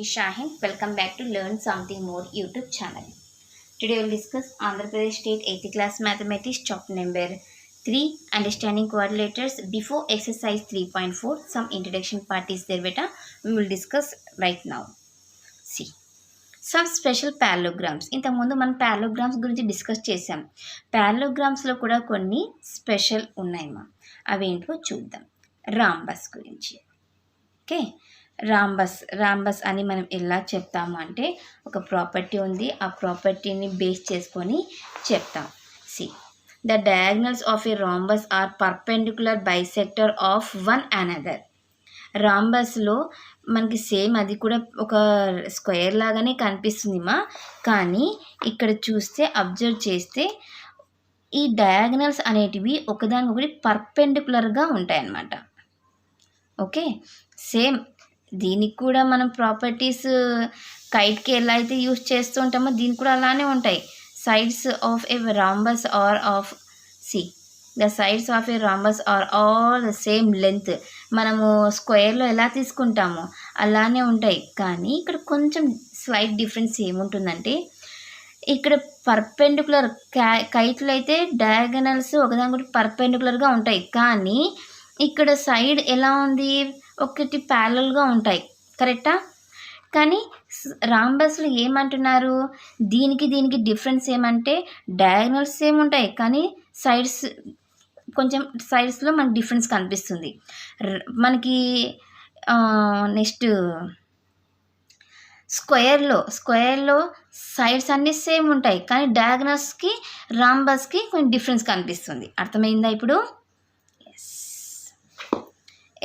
is Shahin. Welcome back to Learn Something More YouTube channel. Today we will discuss Andhra Pradesh State 8th class mathematics chapter number 3 understanding quadrilaters. Before exercise 3.4 some introduction part is there beta. We will discuss right now. See some special parallelograms. ఇంతకుముందు మనం parallelograms గురించి discuss చేసాం. Parallelograms లో కూడా కొన్ని special ఉన్నాయమ్మా. అవేంటో చూద్దాం. రాంబస్ గురించి. ఓకే, రాంబస్ అని మనం ఎలా చెప్తాము అంటే ఒక ప్రాపర్టీ ఉంది, ఆ ప్రాపర్టీని బేస్ చేసుకొని చెప్తాం. See the diagonals of a rhombus are perpendicular bisector of one another. రాంబస్లో మనకి సేమ్ అది కూడా ఒక స్క్వేర్ లాగానే కనిపిస్తుందిమా, కానీ ఇక్కడ చూస్తే అబ్జర్వ్ చేస్తే ఈ డయాగ్నల్స్ అనేటివి ఒకదానికొకటి పర్పెండిక్యులర్గా ఉంటాయన్నమాట. ఓకే, సేమ్ దీనికి కూడా మనం ప్రాపర్టీస్ కైట్కి ఎలా అయితే యూజ్ చేస్తూ ఉంటామో దీనికి కూడా అలానే ఉంటాయి. Sides of a rhombus are of the sides of a rhombus are all the same length. మనము స్క్వేర్లో ఎలా తీసుకుంటామో అలానే ఉంటాయి, కానీ ఇక్కడ కొంచెం స్లైట్ డిఫరెన్స్ ఏముంటుందంటే ఇక్కడ పర్పెండిక్యులర్ కైట్లో అయితే డయాగనల్స్ ఒకదానికొకటి పర్పెండిక్యులర్గా ఉంటాయి, కానీ ఇక్కడ సైడ్ ఎలా ఉంది, ఒకటి ప్యారలల్గా ఉంటాయి. కరెక్టా? కానీ రాంబస్లో ఏమంటున్నారు, దీనికి డిఫరెన్స్ ఏమంటే డయాగ్నల్స్ సేమ్ ఉంటాయి, కానీ సైడ్స్లో మనకి డిఫరెన్స్ కనిపిస్తుంది. మనకి నెక్స్ట్ స్క్వేర్లో సైడ్స్ అన్నీ సేమ్ ఉంటాయి, కానీ డయాగ్నల్స్కి రాంబస్కి కొంచెం డిఫరెన్స్ కనిపిస్తుంది. అర్థమైందా ఇప్పుడు?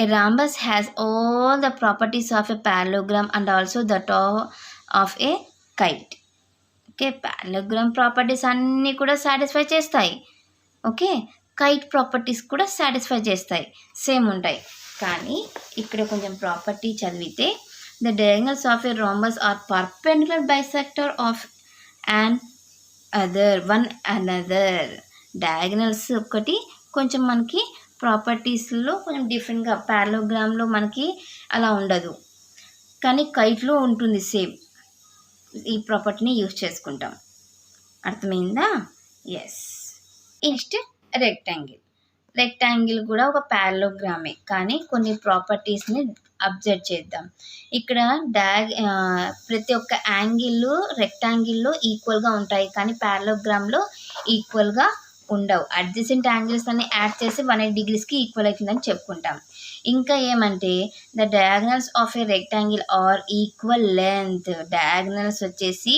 A rhombus has all the properties of a parallelogram and also that of a kite. Okay, parallelogram properties అన్నీ కూడా సాటిస్ఫై చేస్తాయి. ఓకే, కైట్ ప్రాపర్టీస్ కూడా సాటిస్ఫై చేస్తాయి, సేమ్ ఉంటాయి. కానీ ఇక్కడ కొంచెం ప్రాపర్టీ చదివితే the diagonals of a rhombus are perpendicular bisector of one another. Diagonals ఒకటి కొంచెం మనకి ప్రాపర్టీస్లో కొంచెం డిఫరెంట్గా, ప్యారలోగ్రామ్లో మనకి అలా ఉండదు, కానీ కైట్లో ఉంటుంది సేమ్. ఈ ప్రాపర్టీని యూజ్ చేసుకుంటాం. అర్థమైందా? ఎస్. నెక్స్ట్ రెక్టాంగిల్ కూడా ఒక ప్యారలోగ్రామే, కానీ కొన్ని ప్రాపర్టీస్ని అబ్జర్వ్ చేద్దాం. ఇక్కడ ప్రతి ఒక్క యాంగిల్ రెక్టాంగిల్లో ఈక్వల్గా ఉంటాయి, కానీ ప్యారలోగ్రామ్లో ఈక్వల్గా ఉండవు. అడ్జసెంట్ యాంగిల్స్ అన్ని యాడ్ చేసి 180 degreesకి ఈక్వల్ అవుతుందని చెప్పుకుంటాం. ఇంకా ఏమంటే the diagonals of a rectangle are equal length. Diagonals వచ్చేసి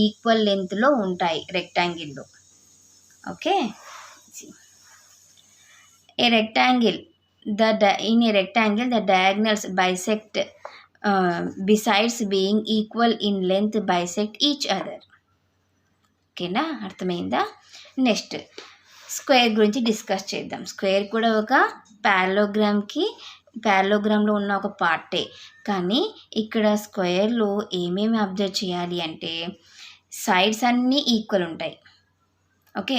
ఈక్వల్ లెంత్లో ఉంటాయి రెక్టాంగిల్లో. Okay, a rectangle in a rectangle the diagonals bisect besides being equal in length bisect each other. ఓకేనా? అర్థమైందా? నెక్స్ట్ స్క్వేర్ గురించి డిస్కస్ చేద్దాం. స్క్వేర్ కూడా ఒక ప్యారలోగ్రామ్లో ఉన్న ఒక పార్టే, కానీ ఇక్కడ స్క్వేర్లో ఏమేమి అబ్జర్వ్ చేయాలి అంటే సైడ్స్ అన్నీ ఈక్వల్ ఉంటాయి. ఓకే,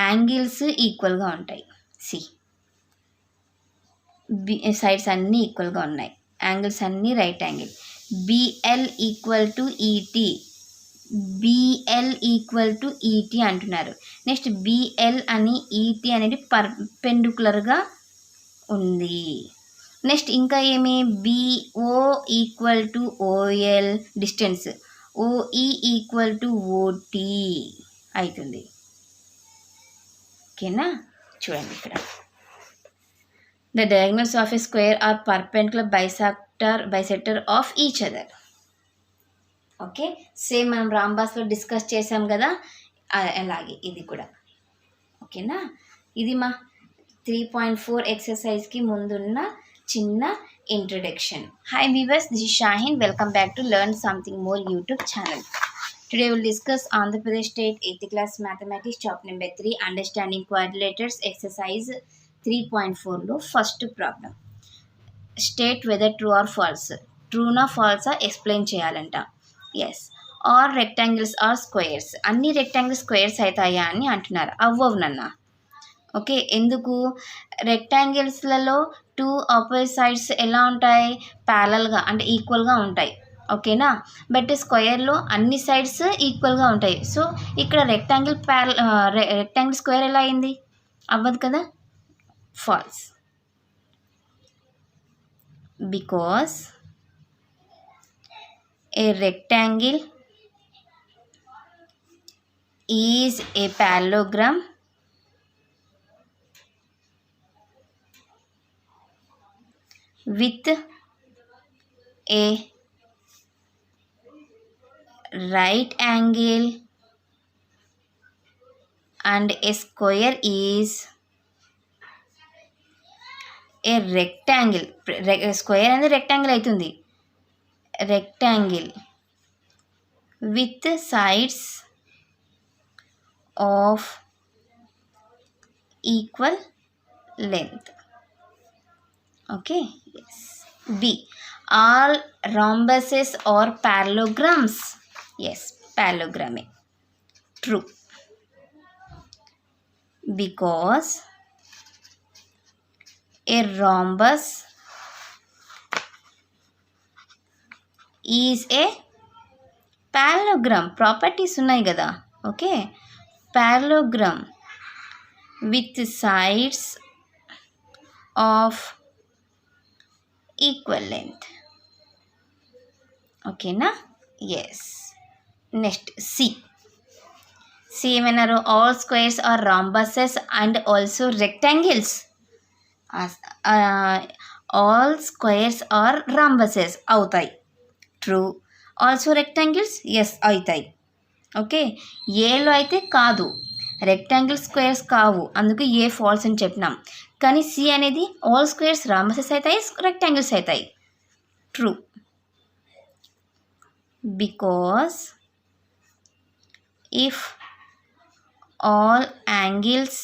యాంగిల్స్ ఈక్వల్గా ఉంటాయి. సైడ్స్ అన్నీ ఈక్వల్గా ఉన్నాయి, యాంగిల్స్ అన్నీ right angle. BL equal to ET, BL equal to ET అంటున్నారు. నెక్స్ట్ బిఎల్ అని ఈటీ అనేది పర్పెండిక్యులర్గా ఉంది. నెక్స్ట్ ఇంకా ఏమి, BO equal to OL distance, OE equal to OT అవుతుంది. ఓకేనా? చూడండి ఇక్కడ the diagonals of a square are perpendicular bisector of each other. Okay, same మనం రాంబాస్లో డిస్కస్ చేసాం కదా, అలాగే ఇది కూడా. ఓకేనా? ఇది మా 3.4 ఎక్సర్సైజ్కి ముందున్న చిన్న introduction. Hi weavers, this is Shaheen. Welcome back to learn something more YouTube channel. Today we will discuss Andhra Pradesh State 8th class mathematics chapter number 3 understanding quadrilaters exercise 3.4లో first problem. State whether true or false. ట్రూనా ఫాల్సా explain చేయాలంట. Yes. All rectangles are squares. అన్ని rectangle squares అవుతాయా అని అంటున్నారు. అవ్వవు నాన్న. ఓకే, ఎందుకు? రెక్టాంగిల్స్లలో 2 ఆపోజిట్ సైడ్స్ ఎలా ఉంటాయి? ప్యారలల్గా అంటే ఈక్వల్గా ఉంటాయి. ఓకేనా. బట్ స్క్వేర్లో అన్ని సైడ్స్ ఈక్వల్గా ఉంటాయి. సో ఇక్కడ రెక్టాంగిల్ స్క్వేర్ ఎలా అయింది? అవ్వదు కదా, false. Because a rectangle is a parallelogram with a right angle and a square is a rectangle. Square అనేది రెక్టాంగిల్ అవుతుంది. Rectangle with sides of equal length. Okay. yes. B, all rhombuses or parallelograms. yes, parallelogram. True, because a rhombus is a parallelogram. Properties ఉన్నాయి కదా. Okay, parallelogram with sides of equal length. ఓకేనా. Yes. Next C ఏమన్నారు? All squares are rhombuses and also rectangles. All squares are rhombuses అవుతాయి. True. Also rectangles yes అవుతాయి. Okay. ఏలో అయితే కాదు, rectangle squares కావు, అందుకు ఏ ఫాల్స్ అని చెప్పినాం. కానీ సి అనేది ఆల్ స్క్వేర్స్ రాంబసెస్ అవుతాయి, రెక్టాంగిల్స్ అవుతాయి. True, because if all angles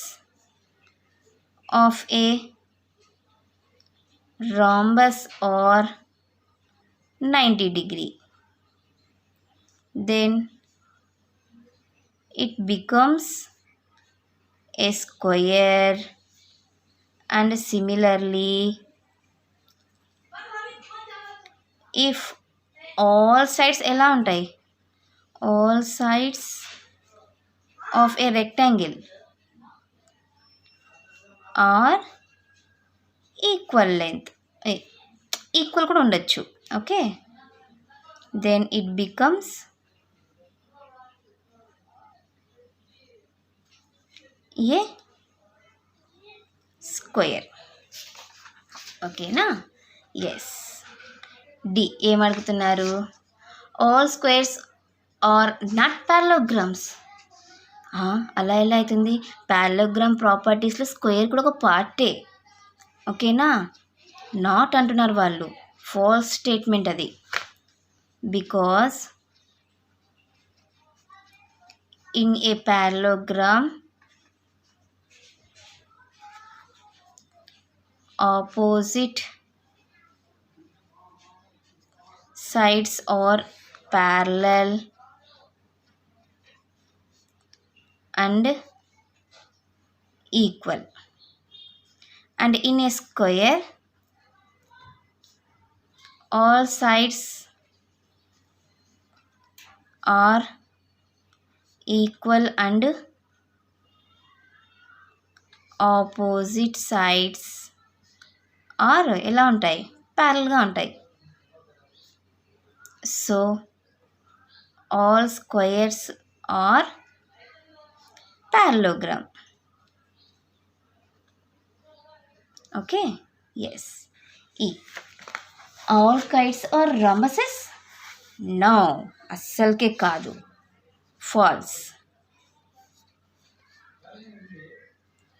of a rhombus are 90 degree, then it becomes a square. And similarly, if all sides ఎలా ఉంటాయి? all sides of a rectangle are equal length. Equal కూడా ఉండొచ్చు. Okay, then it becomes a square. ఓకేనా. Yes. D ఏమడుగుతున్నారు? All squares are not parallelograms. అలా ఎలా అవుతుంది? parallelogram ప్రాపర్టీస్లో square కూడా ఒక పార్టే. ఓకేనా. నాట్ అంటున్నారు వాళ్ళు, ఫాల్స్ స్టేట్మెంట్ అది. Because in A parallelogram opposite sides are parallel and equal, and in a square all sides are equal and opposite sides are ఎలా ఉంటాయి? ప్యారల్గా ఉంటాయి. So all squares are parallelogram. Okay. Yes. E all kites are rhombuses. No, అస్సలకే కాదు, false.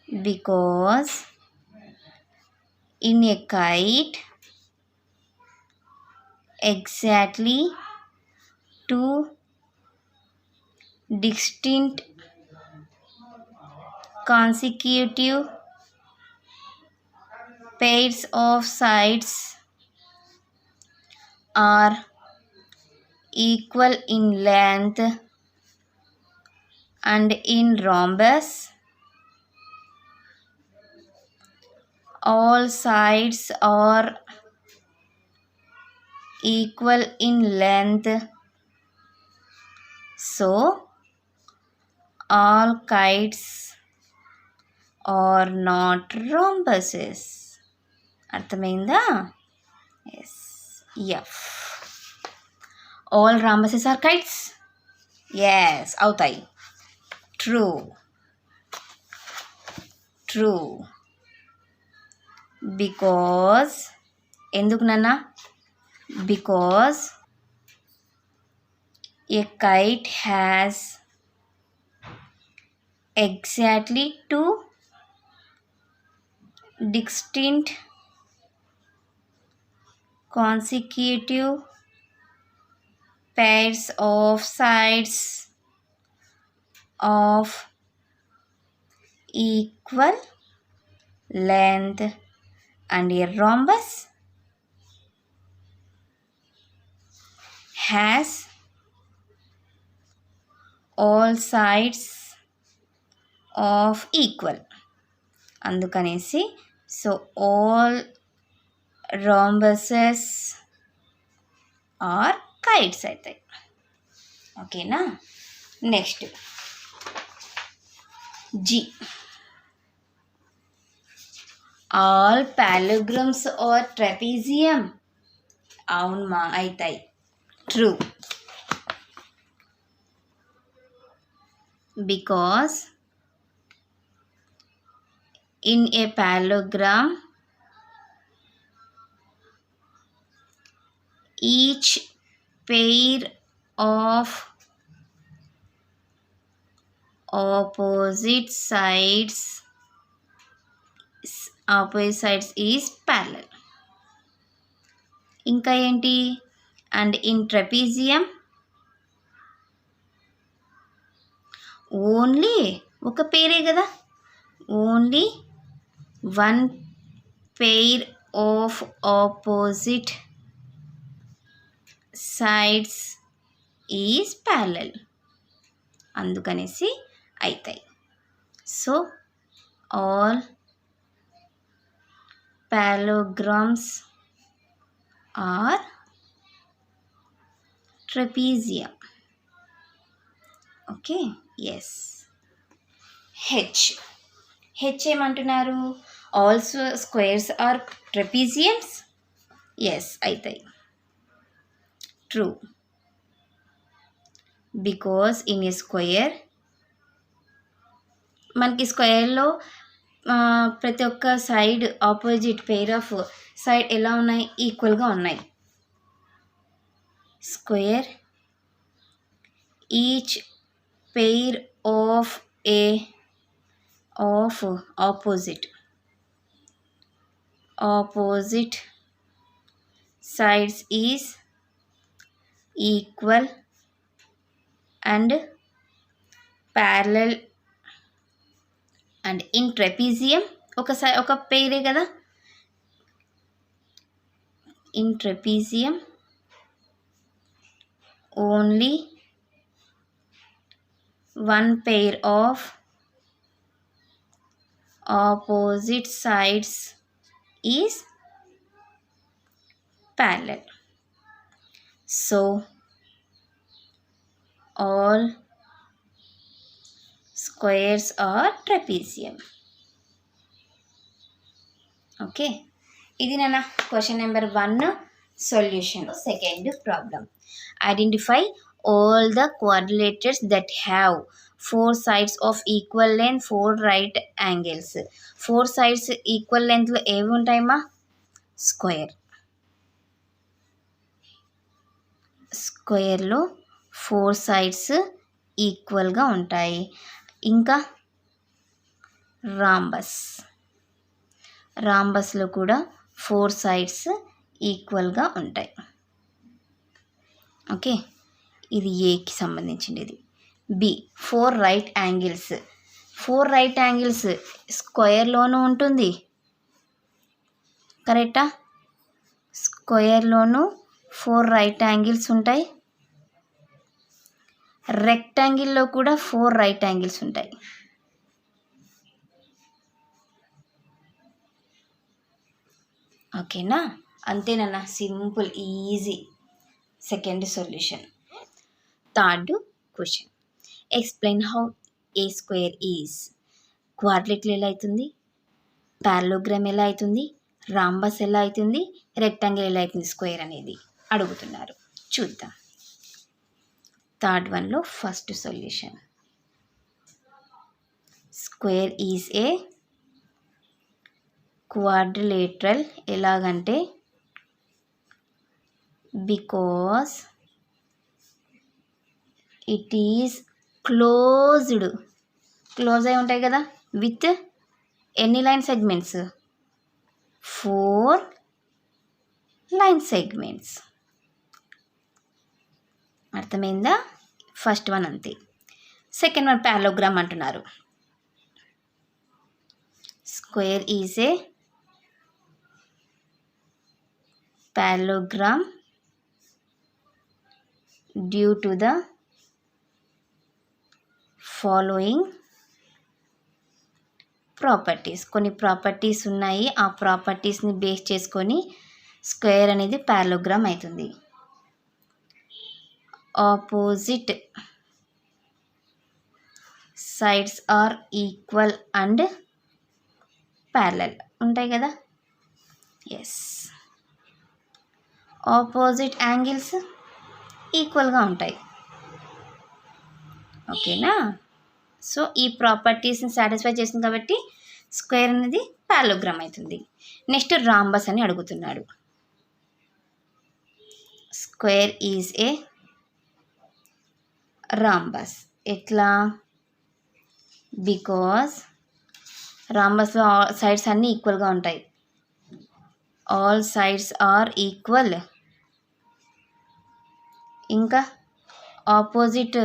Because in a kite exactly two distinct consecutive pairs of sides are equal in length, and in rhombus all sides are equal in length, so all kites are not rhombuses. అర్థమైందా? Yes. F. All rhombuses are kites? Yes, అవుతాయి. True. Because, ఎందుకు నాన్న? Because a kite has exactly two distinct consecutive pairs of sides of equal length, and a rhombus has all sides of equal. అందుకనేసి so all rhombuses are kites అవుతాయి. ఓకేనా? Next G. All parallelograms are trapezium? అవునమ్మా, అవుతాయి. True. because in a parallelogram each pair of opposite sides is parallel. ఇంకా ఏంటి? And in trapezium only ఒక పేరే కదా, only one pair of opposite sides is parallel. అందుకనేసి అవుతాయి. So all parallelograms are trapezium. Okay, yes. H ఏమంటున్నారు? All squares are trapeziums? Yes, అవుతాయి. True. Because in a square, మనకి స్క్వేర్లో ప్రతి ఒక్క side opposite pair of side ఎలా ఉన్నాయి? ఈక్వల్గా ఉన్నాయి. Square each pair of opposite sides is equal and parallel. and in trapezium ఒక పేరే కదా, in trapezium only one pair of opposite sides is parallel. So all squares are trapezium. Okay, ఇది నాన్న question number 1 solution. Second problem. Identify all the quadrilaters that have 4 sides of equal length, 4 right angles. 4 sides equal లెంత్లో ఏవి ఉంటాయమ్మా? స్క్వేర్లో 4 sides ఈక్వల్గా ఉంటాయి. ఇంకా రాంబస్లో కూడా 4 sides ఈక్వల్గా ఉంటాయి. ఓకే, ఇది ఏకి సంబంధించింది. ఇది B. 4 right angles. 4 right angles స్క్వేర్లోనూ ఉంటుంది, కరెక్టా? స్క్వేర్లోనూ 4 right angles ఉంటాయి. రెక్టాంగిల్లో కూడా 4 right angles ఉంటాయి. ఓకేనా? అంతేనన్నా, simple easy. Second solution. Third question. Explain how a square is. Quadrilateral ఎలా అవుతుంది, పారలోగ్రామ్ ఎలా అవుతుంది, రాంబస్ ఎలా అవుతుంది, రెక్టాంగిల్ ఎలా అవుతుంది స్క్వేర్ అనేది అడుగుతున్నారు. చూద్దాం. థర్డ్ వన్లో first solution. Square is a quadrilateral ఎలాగంటే బికాస్ ఇట్ ఈజ్ క్లోజ్ అయి ఉంటాయి కదా విత్ ఎన్ని లైన్ సెగ్మెంట్స్, 4 లైన్ సెగ్మెంట్స్. అర్థమైందా? ఫస్ట్ వన్ అంతే. సెకండ్ వన్ పారలోగ్రామ్ అంటున్నారు. Square is a parallelogram due to the following properties. కొన్ని ప్రాపర్టీస్ ఉన్నాయి, ఆ ప్రాపర్టీస్ని బేస్ చేసుకొని స్క్వేర్ అనేది పారలోగ్రామ్ అవుతుంది. Opposite sides are equal and parallel ఉంటాయి కదా. ఎస్. ఆపోజిట్ యాంగిల్స్ ఈక్వల్గా ఉంటాయి. ఓకేనా? సో ఈ ప్రాపర్టీస్ని సాటిస్ఫై చేసింది కాబట్టి స్క్వేర్ అనేది పారలోగ్రామ్ అవుతుంది. నెక్స్ట్ రాంబస్ అని అడుగుతున్నాడు. Square is a rhombus. ఎట్లా? బికాస్ రాంబస్లో సైడ్స్ అన్నీ ఈక్వల్గా ఉంటాయి. All sides are equal. ఇంకా ఆపోజిట్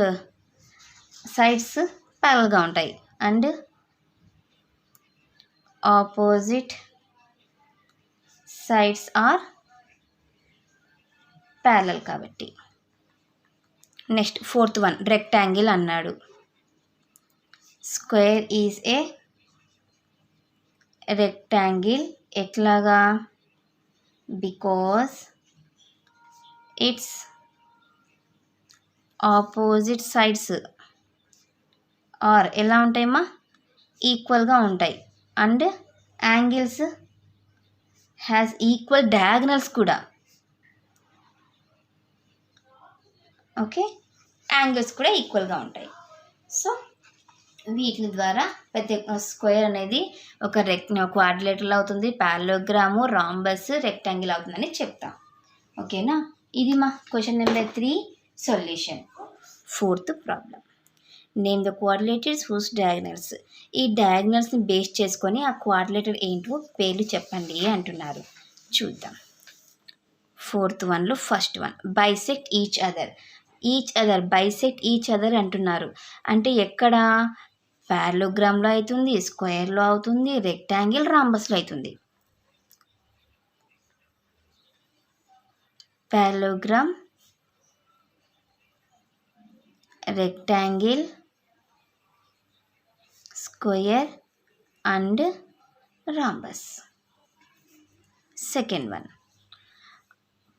సైడ్స్ ప్యారల్గా ఉంటాయి and opposite sides are parallel కాబట్టి. నెక్స్ట్ ఫోర్త్ వన్ రెక్టాంగిల్ అన్నాడు. Square is a rectangle. ఎట్లాగా? Because its opposite sides are ఎలా ఉంటాయమ్మా? ఈక్వల్గా ఉంటాయి and angles has equal diagonals కూడా. ఓకే, యాంగిల్స్ కూడా ఈక్వల్గా ఉంటాయి. సో వీటి ద్వారా ప్రతి స్క్వేర్ అనేది ఒక క్వాడ్రిలేటరల్ అవుతుంది, పారలోగ్రాము, రాంబస్, రెక్టాంగిల్ అవుతుందని చెప్తాం. ఓకేనా? ఇది మా క్వశ్చన్ నెంబర్ 3 సొల్యూషన్. Fourth problem. Name the quadrilaterals whose diagonals. ఈ డయాగ్నల్స్ని బేస్ చేసుకొని ఆ క్వాడ్రిలేటర్ ఏంటో పేర్లు చెప్పండి అంటున్నారు. చూద్దాం. ఫోర్త్ వన్లో first one bisect each other. Bisect each other అంటున్నారు. అంటే ఎక్కడ? పారలోగ్రామ్లో అవుతుంది, స్క్వేర్లో అవుతుంది, రెక్టాంగిల్, రాంబస్లో అవుతుంది. Parallelogram, rectangle, square and rhombus. Second one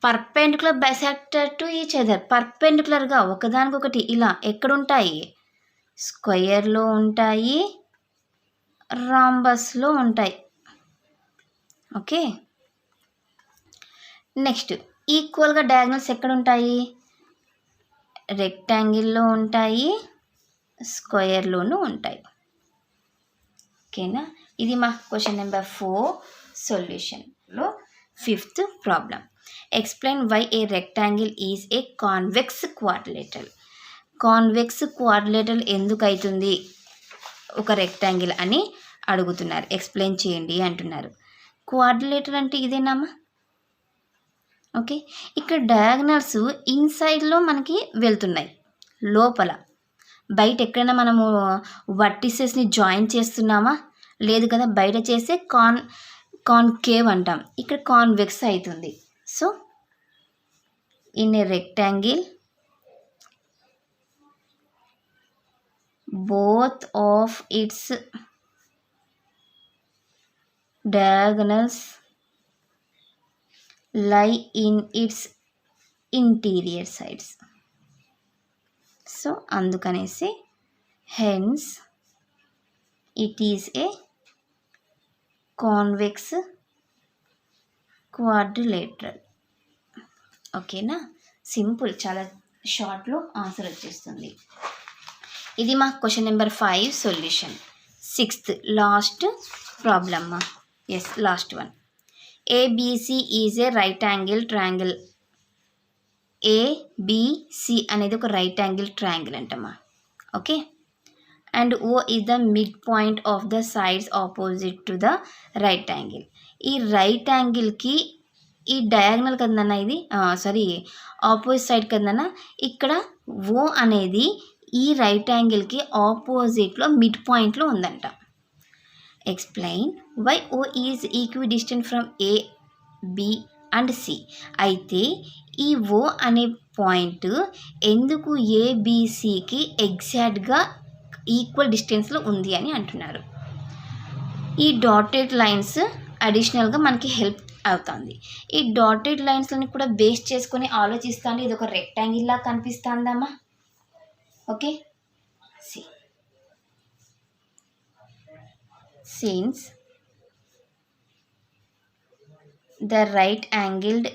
perpendicular bisector to each other. పర్పెండిక్యులర్గా ఒకదానికొకటి ఇలా ఎక్కడుంటాయి? స్క్వేర్లో ఉంటాయి, రాంబస్లో ఉంటాయి. ఓకే. నెక్స్ట్ ఈక్వల్గా డయాగ్నల్స్ ఎక్కడుంటాయి? రెక్టాంగిల్లో ఉంటాయి, స్క్వేర్లోనూ ఉంటాయి. ఓకేనా? ఇది మా క్వశ్చన్ నెంబర్ 4 సొల్యూషన్లో fifth problem. Explain why a rectangle is a convex quadrilateral. Convex quadrilateral ఎందుకు అవుతుంది ఒక రెక్టాంగిల్ అని అడుగుతున్నారు. ఎక్స్ప్లెయిన్ చేయండి అంటున్నారు. క్వాడ్రిలేటరల్ అంటే ఇదేనామా? ఓకే. ఇక్కడ డయాగ్నల్స్ ఇన్సైడ్లో మనకి వెళ్తున్నాయి, లోపల. బయట ఎక్కడైనా మనము వర్టిసెస్ని జాయిన్ చేస్తున్నామా? లేదు కదా. బయట చేస్తే కాన్కేవ్ అంటాం, ఇక్కడ కాన్వెక్స్ అవుతుంది. So in a rectangle both of its diagonals lie in its interior sides. So అందుకనేసి hence it is a convex quadrilateral. ఓకేనా, సింపుల్, చాలా షార్ట్లో ఆన్సర్ వచ్చేస్తుంది. ఇది మా క్వశ్చన్ నెంబర్ 5 సొల్యూషన్. 6th last problem. Yes, last one. ABC is a right angle triangle. ABC అనేది ఒక రైట్ యాంగిల్ ట్రయాంగిల్ అంటమ్మా. Okay, and O is the mid point of the sides opposite to the right angle. ఈ right యాంగిల్కి ఈ diagonal కదన్నా, ఇది opposite side కదన్నా. ఇక్కడ ఓ అనేది ఈ రైట్ యాంగిల్కి ఆపోజిట్లో మిడ్ పాయింట్లో ఉందంట. Explain why O is equidistant from A, B and C. అయితే ఈ ఓ అనే పాయింట్ ఎందుకు ఏబిసికి ఎగ్జాక్ట్గా ఈక్వల్ డిస్టెన్స్లో ఉంది అని అంటున్నారు. ఈ డాటెడ్ లైన్స్ అడిషనల్గా మనకి హెల్ప్ అవుతుంది. ఈ డాటెడ్ లైన్స్ని కూడా బేస్ చేసుకొని ఆలోచిస్తాను. ఇది ఒక రెక్టాంగిల్ లా కనిపిస్తుందమ్మా. Okay, see since the right angled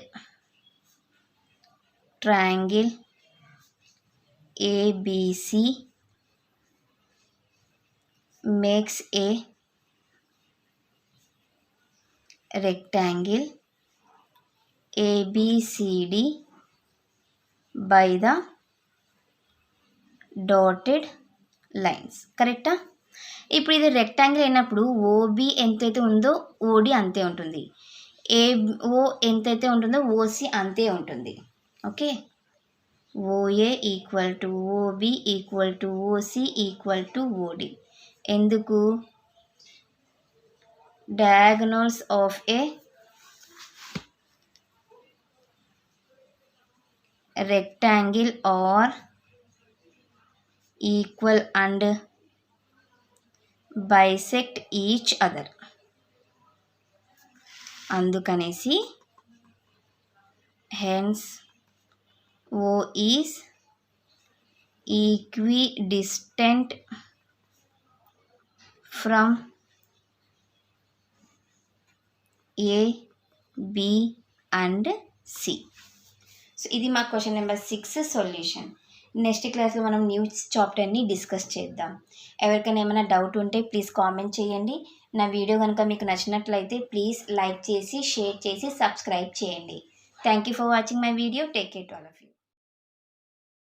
triangle ABC makes a rectangle ABCD by the dotted lines. కరెక్టా? ఇప్పుడు ఇది రెక్టాంగిల్ అయినప్పుడు ఓబి ఎంతైతే ఉందో ఓడి అంతే ఉంటుంది, ఓ ఎంతైతే ఉంటుందో ఓసి అంతే ఉంటుంది. Okay, OA equal to OB equal to OC equal to OD. ఎందుకు? diagonals of a rectangle are equal and bisect each other. అందుకనేసి hence O is equidistant from A, B and C. So ఇది మా question number 6 solution. Next క్లాస్లో మనం new చాప్టర్ని discuss చేద్దాం. ఎవరికైనా ఏమైనా doubt ఉంటే ప్లీజ్ కామెంట్ చేయండి. నా వీడియో కనుక మీకు నచ్చినట్లయితే ప్లీజ్ లైక్ చేసి, షేర్ చేసి, సబ్స్క్రైబ్ చేయండి. Thank you for watching my video. Take care to all of you.